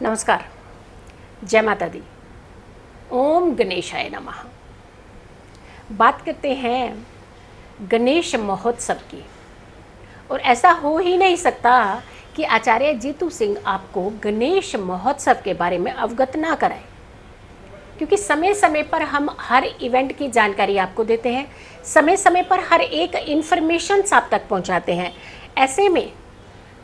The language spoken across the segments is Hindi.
नमस्कार, जय माता दी। ओम गणेशाय नमः। बात करते हैं गणेश महोत्सव की, और ऐसा हो ही नहीं सकता कि आचार्य जीतू सिंह आपको गणेश महोत्सव के बारे में अवगत ना कराए, क्योंकि समय समय पर हम हर इवेंट की जानकारी आपको देते हैं, समय समय पर हर एक इन्फॉर्मेशन आप तक पहुंचाते हैं। ऐसे में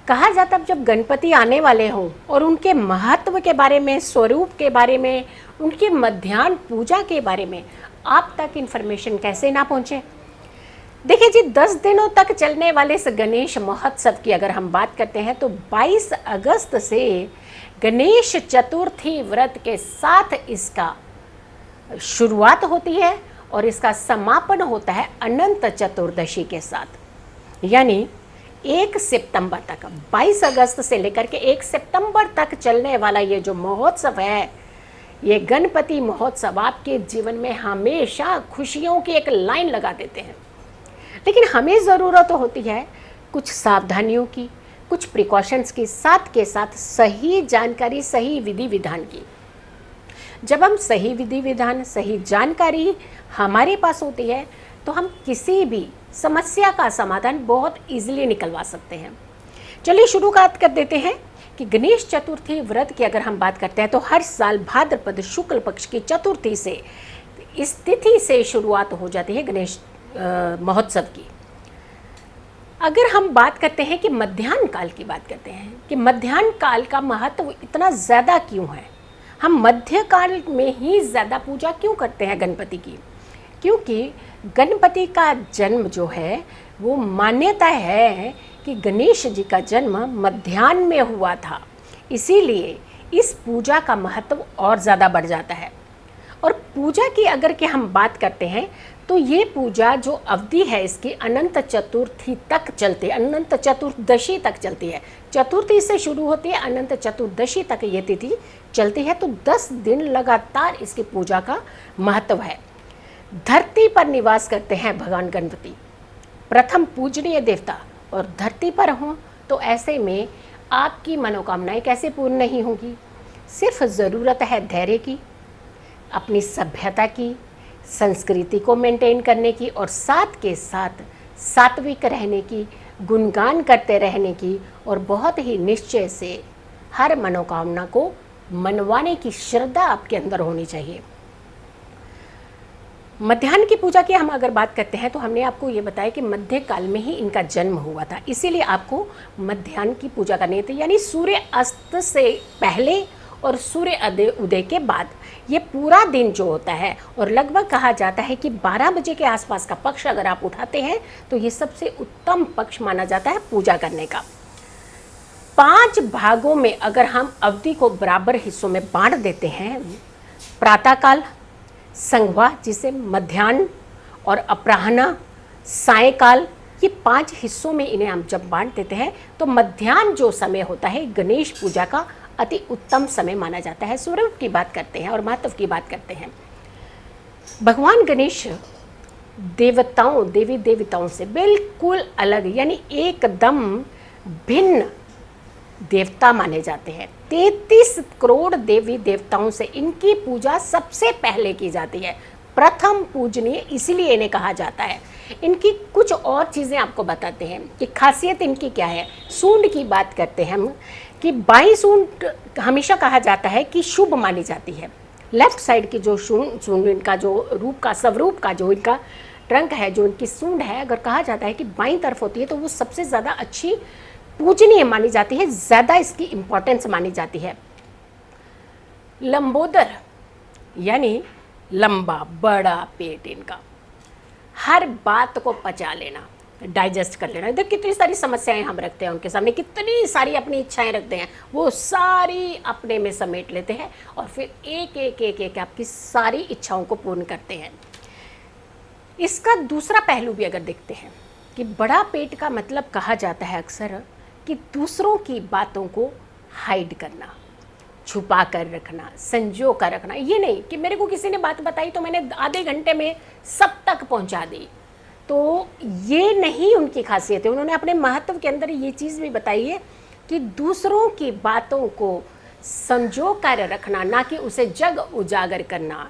कहा जाता, जब गणपति आने वाले हों और उनके महत्व के बारे में, स्वरूप के बारे में, उनकी मध्याह्न पूजा के बारे में आप तक इन्फॉर्मेशन कैसे ना पहुंचे। देखिए जी, 10 दिनों तक चलने वाले इस गणेश महोत्सव की अगर हम बात करते हैं तो 22 अगस्त से गणेश चतुर्थी व्रत के साथ इसका शुरुआत होती है और इसका समापन होता है अनंत चतुर्दशी के साथ। यानी 1 सितंबर तक, 22 अगस्त से लेकर के 1 सितंबर तक चलने वाला ये जो महोत्सव है, ये गणपति महोत्सव आपके जीवन में हमेशा खुशियों की एक लाइन लगा देते हैं। लेकिन हमें ज़रूरत होती है कुछ सावधानियों की, कुछ प्रिकॉशंस की, साथ के साथ सही जानकारी, सही विधि विधान की। जब हम सही विधि विधान, सही जानकारी हमारे पास होती है तो हम किसी भी समस्या का समाधान बहुत इजीली निकलवा सकते हैं। चलिए शुरुआत कर देते हैं कि गणेश चतुर्थी व्रत की अगर हम बात करते हैं तो हर साल भाद्रपद शुक्ल पक्ष की चतुर्थी से, इस तिथि से शुरुआत हो जाती है गणेश महोत्सव की। अगर हम बात करते हैं कि मध्याह्न काल की बात करते हैं कि मध्याह्न काल का महत्व इतना ज़्यादा क्यों है, हम मध्य काल में ही ज़्यादा पूजा क्यों करते हैं गणपति की, क्योंकि गणपति का जन्म जो है वो मान्यता है कि गणेश जी का जन्म मध्याह्न में हुआ था, इसीलिए इस पूजा का महत्व और ज़्यादा बढ़ जाता है। और पूजा की अगर कि हम बात करते हैं तो ये पूजा जो अवधि है इसकी अनंत चतुर्थी तक चलती है, अनंत चतुर्दशी तक चलती है। चतुर्थी से शुरू होती है, अनंत चतुर्दशी तक ये तिथि चलती है, तो 10 दिन लगातार इसकी पूजा का महत्व है। धरती पर निवास करते हैं भगवान गणपति, प्रथम पूजनीय देवता, और धरती पर हों तो ऐसे में आपकी मनोकामनाएं कैसे पूर्ण नहीं होंगी। सिर्फ ज़रूरत है धैर्य की, अपनी सभ्यता की, संस्कृति को मेंटेन करने की, और साथ के साथ सात्विक रहने की, गुणगान करते रहने की, और बहुत ही निश्चय से हर मनोकामना को मनवाने की श्रद्धा आपके अंदर होनी चाहिए। मध्याह्न की पूजा की हम अगर बात करते हैं तो हमने आपको ये बताया कि मध्य काल में ही इनका जन्म हुआ था, इसीलिए आपको मध्याह्न की पूजा करनी थी। यानी सूर्य अस्त से पहले और सूर्य उदय के बाद ये पूरा दिन जो होता है, और लगभग कहा जाता है कि 12 बजे के आसपास का पक्ष अगर आप उठाते हैं तो ये सबसे उत्तम पक्ष माना जाता है पूजा करने का। 5 भागों में अगर हम अवधि को बराबर हिस्सों में बांट देते हैं, प्रातःकाल, संध्या जिसे मध्याह्न, और अपराह्न, सायंकाल, ये 5 हिस्सों में इन्हें हम जब बांट देते हैं तो मध्याह्न जो समय होता है गणेश पूजा का अति उत्तम समय माना जाता है। स्वरूप की बात करते हैं और महत्व की बात करते हैं। भगवान गणेश देवताओं, देवी देवताओं से बिल्कुल अलग, यानी एकदम भिन्न देवता माने जाते हैं। 33 करोड़ देवी देवताओं से इनकी पूजा सबसे पहले की जाती है, प्रथम पूजनीय इसीलिए इन्हें कहा जाता है। इनकी कुछ और चीज़ें आपको बताते हैं कि खासियत इनकी क्या है। सूंड की बात करते हैं हम कि बाईं सूंड हमेशा कहा जाता है कि शुभ मानी जाती है। लेफ्ट साइड की जो सूंड इनका जो रूप का, स्वरूप का जो इनका ट्रंक है, जो इनकी सूंड है, अगर कहा जाता है कि बाईं तरफ होती है तो वो सबसे ज़्यादा अच्छी पूजनीय मानी जाती है, ज़्यादा इसकी इम्पोर्टेंस मानी जाती है। लंबोदर यानी लंबा बड़ा पेट इनका, हर बात को पचा लेना, डाइजेस्ट कर लेना। इधर कितनी सारी समस्याएं हम रखते हैं उनके सामने, कितनी सारी अपनी इच्छाएं रखते हैं, वो सारी अपने में समेट लेते हैं और फिर एक एक एक एक आपकी सारी इच्छाओं को पूर्ण करते हैं। इसका दूसरा पहलू भी अगर देखते हैं कि बड़ा पेट का मतलब कहा जाता है अक्सर कि दूसरों की बातों को हाइड करना, छुपा कर रखना, संजो कर रखना। ये नहीं कि मेरे को किसी ने बात बताई तो मैंने आधे घंटे में सब तक पहुंचा दी, तो ये नहीं उनकी खासियत है। उन्होंने अपने महत्व के अंदर ये चीज़ भी बताई है कि दूसरों की बातों को संजो कर रखना, ना कि उसे जग उजागर करना,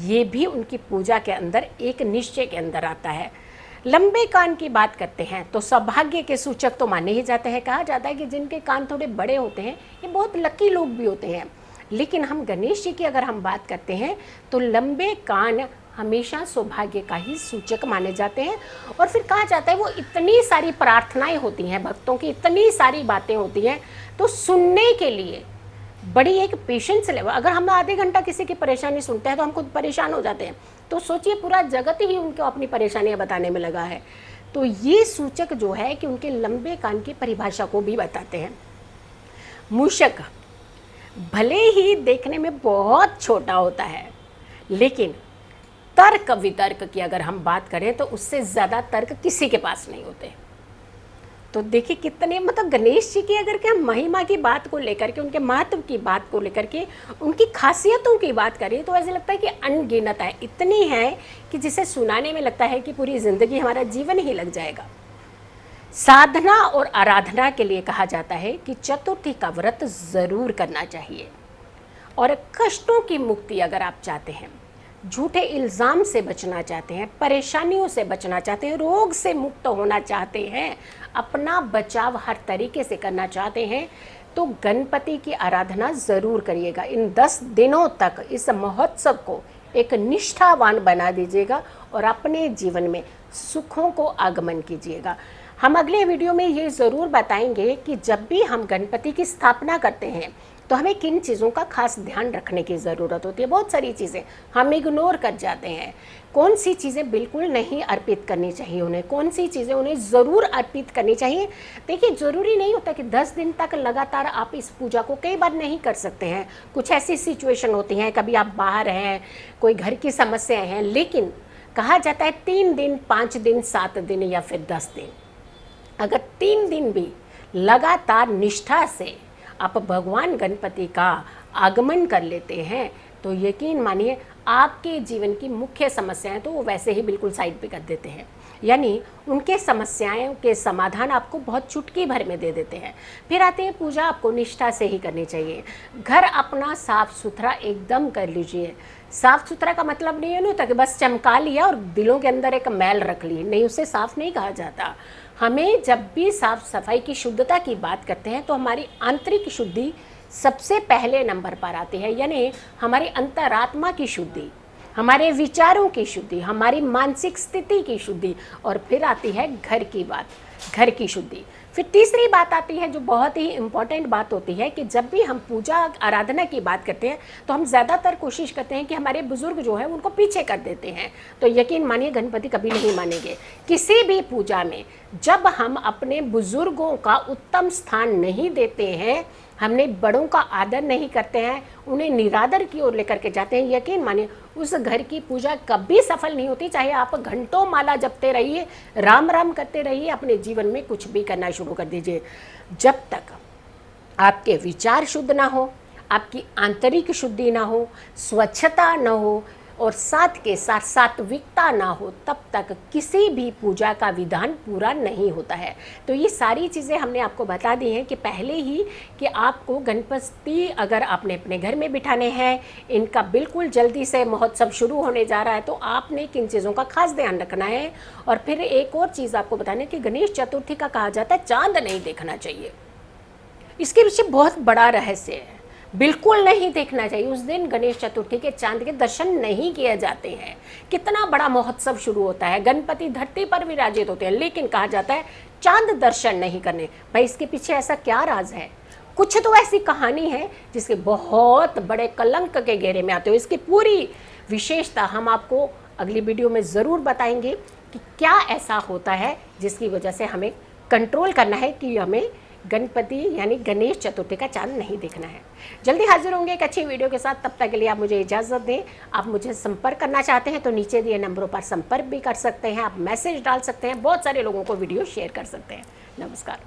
ये भी उनकी पूजा के अंदर एक निश्चय के अंदर आता है। लंबे कान की बात करते हैं तो सौभाग्य के सूचक तो माने ही जाते हैं। कहा जाता है कि जिनके कान थोड़े बड़े होते हैं ये बहुत लकी लोग भी होते हैं। लेकिन हम गणेश जी की अगर हम बात करते हैं तो लंबे कान हमेशा सौभाग्य का ही सूचक माने जाते हैं। और फिर कहा जाता है वो इतनी सारी प्रार्थनाएं होती हैं भक्तों की, इतनी सारी बातें होती हैं, तो सुनने के लिए बड़ी एक पेशेंस लेवल। अगर हम आधे घंटा किसी की परेशानी सुनते हैं तो हम खुद परेशान हो जाते हैं, तो सोचिए पूरा जगत ही उनको अपनी परेशानियां बताने में लगा है। तो ये सूचक जो है कि उनके लंबे कान की परिभाषा को भी बताते हैं। मूषक भले ही देखने में बहुत छोटा होता है, लेकिन तर्क वितर्क की अगर हम बात करें तो उससे ज़्यादा तर्क किसी के पास नहीं होते। तो देखिए कितने मतलब गणेश जी की अगर क्या महिमा की बात को लेकर के, उनके महत्व की बात को लेकर के, उनकी खासियतों की बात करें तो ऐसे लगता है कि अनगिनत है, इतनी है कि जिसे सुनाने में लगता है कि पूरी ज़िंदगी हमारा जीवन ही लग जाएगा। साधना और आराधना के लिए कहा जाता है कि चतुर्थी का व्रत ज़रूर करना चाहिए। और कष्टों की मुक्ति अगर आप चाहते हैं, झूठे इल्ज़ाम से बचना चाहते हैं, परेशानियों से बचना चाहते हैं, रोग से मुक्त होना चाहते हैं, अपना बचाव हर तरीके से करना चाहते हैं, तो गणपति की आराधना ज़रूर करिएगा। इन 10 दिनों तक इस महोत्सव को एक निष्ठावान बना दीजिएगा और अपने जीवन में सुखों को आगमन कीजिएगा। हम अगले वीडियो में ये ज़रूर बताएंगे कि जब भी हम गणपति की स्थापना करते हैं तो हमें किन चीज़ों का खास ध्यान रखने की ज़रूरत होती है। बहुत सारी चीज़ें हम इग्नोर कर जाते हैं। कौन सी चीज़ें बिल्कुल नहीं अर्पित करनी चाहिए उन्हें, कौन सी चीज़ें उन्हें ज़रूर अर्पित करनी चाहिए। देखिए ज़रूरी नहीं होता कि 10 दिन तक लगातार आप इस पूजा को कई बार नहीं कर सकते हैं। कुछ ऐसी सिचुएशन होती हैं, कभी आप बाहर हैं, कोई घर की समस्याएँ हैं, लेकिन कहा जाता है 3 दिन, 5 दिन, 7 दिन या फिर 10 दिन, अगर 3 दिन भी लगातार निष्ठा से आप भगवान गणपति का आगमन कर लेते हैं तो यकीन मानिए आपके जीवन की मुख्य समस्याएं तो वो वैसे ही बिल्कुल साइड पे कर देते हैं। यानी उनके समस्याओं के समाधान आपको बहुत चुटकी भर में दे देते हैं। फिर आते हैं पूजा आपको निष्ठा से ही करनी चाहिए। घर अपना साफ सुथरा एकदम कर लीजिए। साफ सुथरा का मतलब नहीं होता कि बस चमका लिया और दिलों के अंदर एक मैल रख ली, नहीं, उसे साफ नहीं कहा जाता। हमें जब भी साफ सफाई की शुद्धता की बात करते हैं तो हमारी आंतरिक शुद्धि सबसे पहले नंबर पर आती है। यानी हमारी अंतरात्मा की शुद्धि, हमारे विचारों की शुद्धि, हमारी मानसिक स्थिति की शुद्धि, और फिर आती है घर की बात, घर की शुद्धि। फिर तीसरी बात आती है जो बहुत ही इम्पॉर्टेंट बात होती है कि जब भी हम पूजा आराधना की बात करते हैं तो हम ज़्यादातर कोशिश करते हैं कि हमारे बुज़ुर्ग जो है उनको पीछे कर देते हैं। तो यकीन मानिए गणपति कभी नहीं मानेंगे। किसी भी पूजा में जब हम अपने बुज़ुर्गों का उत्तम स्थान नहीं देते हैं, हमने बड़ों का आदर नहीं करते हैं, उन्हें निरादर की ओर लेकर के जाते हैं, यकीन मानिए उस घर की पूजा कभी सफल नहीं होती। चाहे आप घंटों माला जपते रहिए, राम राम करते रहिए, अपने जीवन में कुछ भी करना शुरू कर दीजिए। जब तक आपके विचार शुद्ध ना हो, आपकी आंतरिक शुद्धि ना हो, स्वच्छता ना हो और साथ के साथ सात्विकता ना हो, तब तक किसी भी पूजा का विधान पूरा नहीं होता है। तो ये सारी चीज़ें हमने आपको बता दी हैं कि पहले ही कि आपको गणपति अगर आपने अपने घर में बिठाने हैं, इनका बिल्कुल जल्दी से महोत्सव शुरू होने जा रहा है, तो आपने किन चीज़ों का खास ध्यान रखना है। और फिर एक और चीज़ आपको बताने कि गणेश चतुर्थी का कहा जाता है चांद नहीं देखना चाहिए। इसके पीछे बहुत बड़ा रहस्य है। बिल्कुल नहीं देखना चाहिए। उस दिन गणेश चतुर्थी के चांद के दर्शन नहीं किए जाते हैं। कितना बड़ा महोत्सव शुरू होता है, गणपति धरती पर विराजित होते हैं, लेकिन कहा जाता है चांद दर्शन नहीं करने। भाई इसके पीछे ऐसा क्या राज है? कुछ तो ऐसी कहानी है जिसके बहुत बड़े कलंक के घेरे में आते हो। इसकी पूरी विशेषता हम आपको अगली वीडियो में ज़रूर बताएंगे कि क्या ऐसा होता है जिसकी वजह से हमें कंट्रोल करना है कि हमें गणपति यानी गणेश चतुर्थी का चांद नहीं देखना है। जल्दी हाजिर होंगे एक अच्छी वीडियो के साथ। तब तक के लिए आप मुझे इजाज़त दें। आप मुझे संपर्क करना चाहते हैं तो नीचे दिए नंबरों पर संपर्क भी कर सकते हैं, आप मैसेज डाल सकते हैं, बहुत सारे लोगों को वीडियो शेयर कर सकते हैं। नमस्कार।